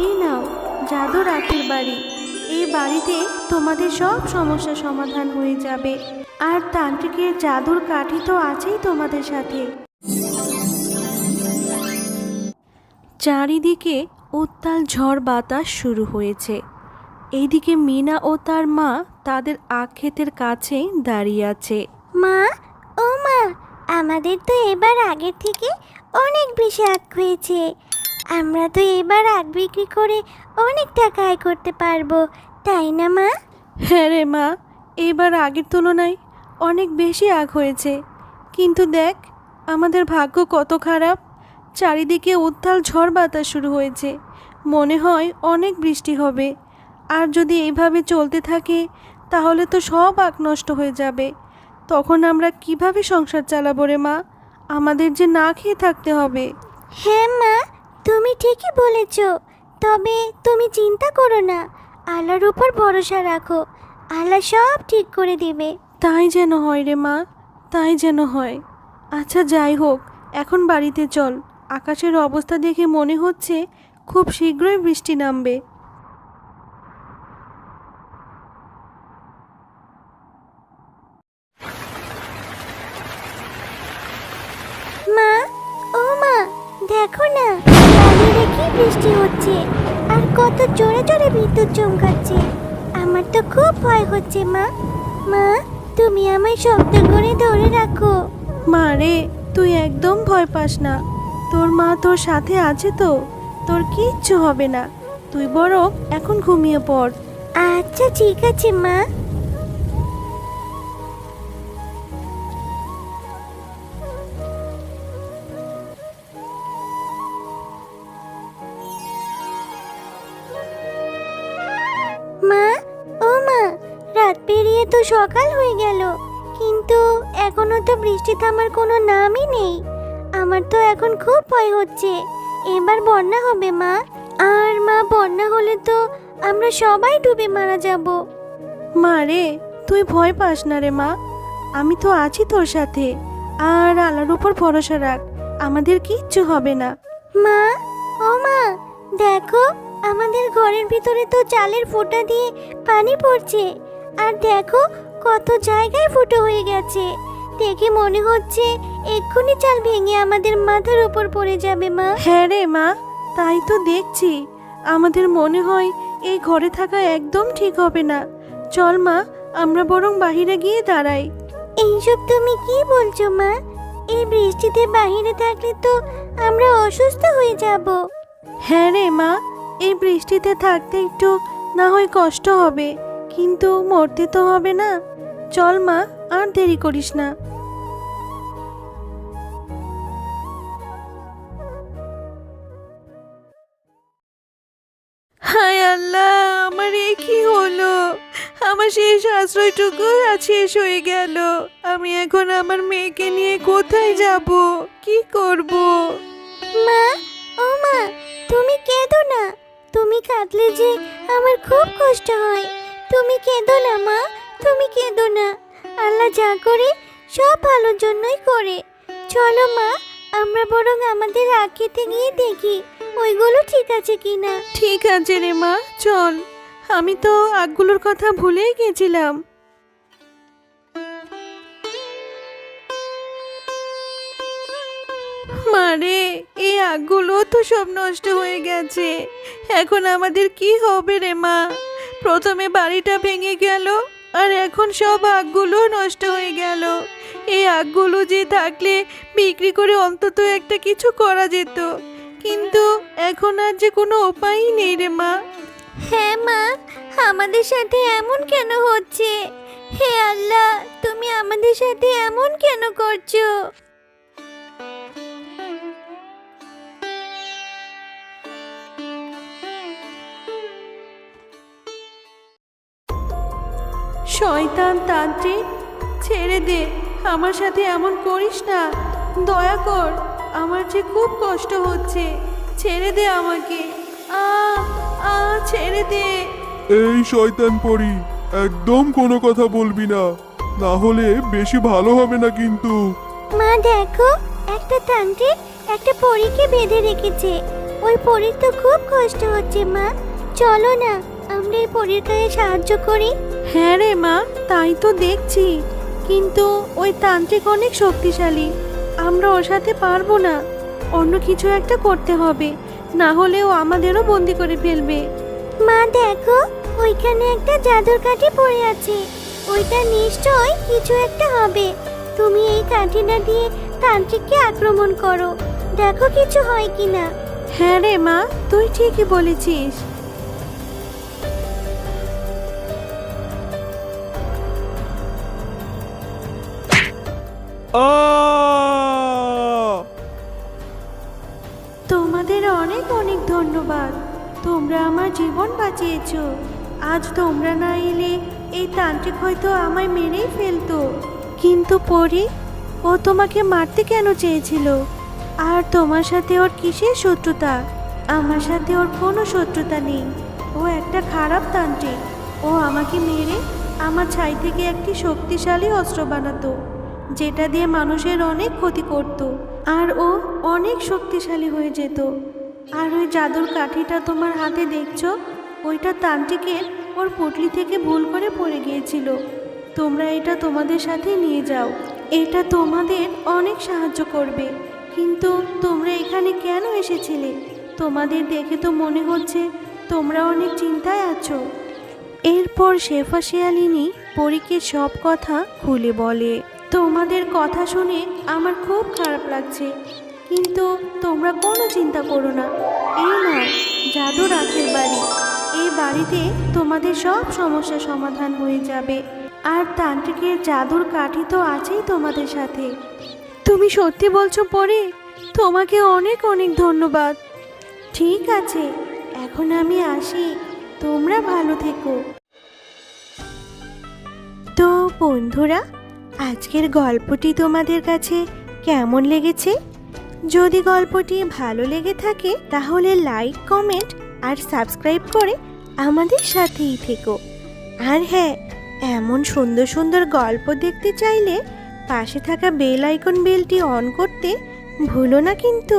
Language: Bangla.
এই নাও জাদুর আখের বাড়ি। এই বাড়িতে তোমাদের সব সমস্যার সমাধান হয়ে যাবে। আর তান্ত্রিকের জাদুর কাঠি তো আছেই তোমাদের সাথে। চারিদিকে উত্তাল ঝড় বাতাস শুরু হয়েছে। এইদিকে মিনা ও তার মা তাদের আখ ক্ষেতের কাছে দাঁড়িয়ে আছে। মা, ও মা, আমাদের তো এবার আগের থেকে অনেক বেশি আখ হয়েছে। আমরা তো এবার আখ বিক্রি করে অনেক টাকা আয় করতে পারবো, তাই না মা? হ্যাঁ রে মা, এবার আগের তুলনায় অনেক বেশি আখ হয়েছে। কিন্তু দেখ আমাদের ভাগ্য কত খারাপ। চারিদিকে উত্তাল ঝড় বাতাস শুরু হয়েছে। মনে হয় অনেক বৃষ্টি হবে। আর যদি এইভাবে চলতে থাকে তাহলে তো সব আখ নষ্ট হয়ে যাবে। তখন আমরা কিভাবে সংসার চালাবো রে মা? আমাদের যে না খেয়ে থাকতে হবে। হ্যাঁ মা, তুমি ঠিকই বলেছ। তবে তুমি চিন্তা করো না, আল্লাহর উপর ভরসা রাখো। আল্লাহ সব ঠিক করে দেবে। তাই যেন হয় রে মা, তাই যেন হয়। আচ্ছা যাই হোক, এখন বাড়িতে চল। আকাশের অবস্থা দেখে মনে হচ্ছে খুব শীঘ্রই বৃষ্টি নামবে। মা, ও মা, দেখো না বাইরে কি বৃষ্টি হচ্ছে, আর কত জোরে জোরে বিদ্যুৎ চমকাচ্ছে। আমার তো খুব ভয় হচ্ছে মা। মা, তুমি আমায় শক্ত করে ধরে রাখো। মা রে, তুই একদম ভয় পাস না। তোর মা তোর সাথে আছে তো, তোর কিচ্ছু হবে না। তুই বরং এখন ঘুমিয়ে পড়। আচ্ছা ঠিক আছে মা। মা, ও মা, রাত পেরিয়ে তো সকাল হয়ে গেল, কিন্তু এখনো তো বৃষ্টি থামার কোনো নামই নেই। আমার তো এখন খুব ভয় হচ্ছে এবার বন্যা হবে মা। আর মা, বন্যা হলে তো আমরা সবাই ডুবে মারা যাব। মা রে, তুই ভয় পাস না রে মা। আমি তো আছি তোর সাথে। আর আল্লাহর উপর ভরসা রাখ, আমাদের কিচ্ছু হবে না। মা, ও মা, দেখো আমাদের ঘরের ভিতরে তো চালের ফোঁটা দিয়ে পানি পড়ছে। আর দেখো কত জায়গায় ফুটো হয়ে গেছে। দেখে মনে হচ্ছে এক্ষুনি চাল ভেঙে আমাদের মাথার উপর পড়ে যাবে মা। হ্যাঁ রে মা, তাই তো দেখছি। আমাদের মনে হয় এই ঘরে থাকা একদম ঠিক হবে না। চল মা, আমরা বরং বাইরে গিয়ে দাঁড়াই। এইসব তুমি কি বলছো মা? এই বৃষ্টিতে বাইরে থাকলে তো আমরা অসুস্থ হয়ে যাব। হ্যাঁ রে মা, এই বৃষ্টিতে থাকতে একটু না হয় কষ্ট হবে, কিন্তু মরতে তো হবে না। চল মা, আর দেরি করিস না। হায় আল্লাহ, আমার এ কি হলো? আমার শেষ আশ্রয়টুকু আজ শেষ হয়ে গেল। আমি এখন আমার মেয়েকে নিয়ে কোথায় যাব, কি করব? মা, ও মা, তুমি কেঁদো না। তুমি কাঁদলে যে আমার খুব কষ্ট হয়। তুমি কেঁদো না মা, তুমি কেঁদো না। আল্লাহ যা করে সব ভালোর জন্যই করে। চলো মা, আমরা বরং আমাদের আঁকিতে গিয়ে দেখি ওইগুলো ঠিক আছে কিনা। ঠিক আছে রে মা, চল। আমি তো আগগুলোর কথা ভুলেই গেছিলাম। মারে, এই আগগুলো তো সব নষ্ট হয়ে গেছে। এখন আমাদের কি হবে রে মা? প্রথমে বাড়িটা ভেঙে গেল, আর এখন সব আগগুলো নষ্ট হয়ে গেল। এই আগগুলো যে থাকলে বিক্রি করে অন্তত একটা কিছু করা যেত, কিন্তু এখন আর যে কোনো উপায়ই নেই রে মা। হ্যাঁ মা, আমাদের সাথে এমন কেন হচ্ছে? হে আল্লাহ, তুমি আমাদের সাথে এমন কেন করছো? শয়তান তান্ত্রিক, ছেড়ে দে। আমার সাথে এমন করিস না, দয়া কর। আমার যে খুব কষ্ট হচ্ছে, ছেড়ে দে আমাকে। আ আ ছেড়ে দে। এই শয়তান পরি, একদম কোনো কথা বলবি না, না হলে বেশি ভালো হবে না কিন্তু। মা দেখো, একটা তান্ত্রিক একটা পরীকে বেঁধে রেখেছে। ওই পরীর তো খুব কষ্ট হচ্ছে মা। চলো না আমরা এই পরীর কাজে সাহায্য করি। হ্যাঁ রে মা, তাই তো দেখছি, কিন্তু ওই তান্ত্রিক অনেক শক্তিশালী, আমরা ওর সাথে পারবো না। অন্য কিছু একটা করতে হবে, না হলে ও আমাদেরও বন্দি করে ফেলবে। মা দেখো, ওইখানে একটা জাদুর কাঠি পড়ে আছে। ওইটা নিশ্চয় কিছু একটা হবে। তুমি এই কাঠিটা দিয়ে তান্ত্রিককে আক্রমণ করো, দেখো কিছু হয় কিনা। হ্যাঁ রে মা, তুই ঠিকই বলেছিস। তোমাদের অনেক অনেক ধন্যবাদ, তোমরা আমার জীবন বাঁচিয়েছো। আজ তোমরা না এলে এই তান্ত্রিক হয়তো আমায় মেরেই ফেলতো। কিন্তু পরি, ও তোমাকে মারতে কেন চেয়েছিল? আর তোমার সাথে ওর কিসের শত্রুতা? আমার সাথে ওর কোনো শত্রুতা নেই। ও একটা খারাপ তান্ত্রিক। ও আমাকে মেরে আমার ছাই থেকে একটি শক্তিশালী অস্ত্র বানাতো, যেটা দিয়ে মানুষের অনেক ক্ষতি করত। আর ও অনেক শক্তিশালী হয়ে যেত। আর ওই জাদুর কাঠিটা তোমার হাতে দেখছো, ওইটা তান্ত্রিকের ওর পুটলি থেকে ভুল করে পড়ে গিয়েছিল। তোমরা এটা তোমাদের সাথে নিয়ে যাও, এটা তোমাদের অনেক সাহায্য করবে। কিন্তু তোমরা এখানে কেন এসেছিলে? তোমাদের দেখে তো মনে হচ্ছে তোমরা অনেক চিন্তায় আছো। এরপর শেফা শিয়ালিনী পরীকে সব কথা খুলে বলে। তোমাদের কথা শুনে আমার খুব খারাপ লাগছে, কিন্তু তোমরা কোনো চিন্তা করো না। এই নাও জাদু রাখের বাড়ি। এই বাড়িতে তোমাদের সব সমস্যার সমাধান হয়ে যাবে। আর তান্ত্রিকের জাদুর কাঠি তো আছেই তোমাদের সাথে। তুমি সত্যি বলছো পরে? তোমাকে অনেক অনেক ধন্যবাদ। ঠিক আছে, এখন আমি আসি, তোমরা ভালো থেকো। তো বন্ধুরা, আজকের গল্পটি তোমাদের কাছে কেমন লেগেছে? যদি গল্পটি ভালো লেগে থাকে তাহলে লাইক, কমেন্ট আর সাবস্ক্রাইব করে আমাদের সাথেই থেকো। আর হ্যাঁ, এমন সুন্দর সুন্দর গল্প দেখতে চাইলে পাশে থাকা বেল আইকন বেলটি অন করতে ভুলো না কিন্তু।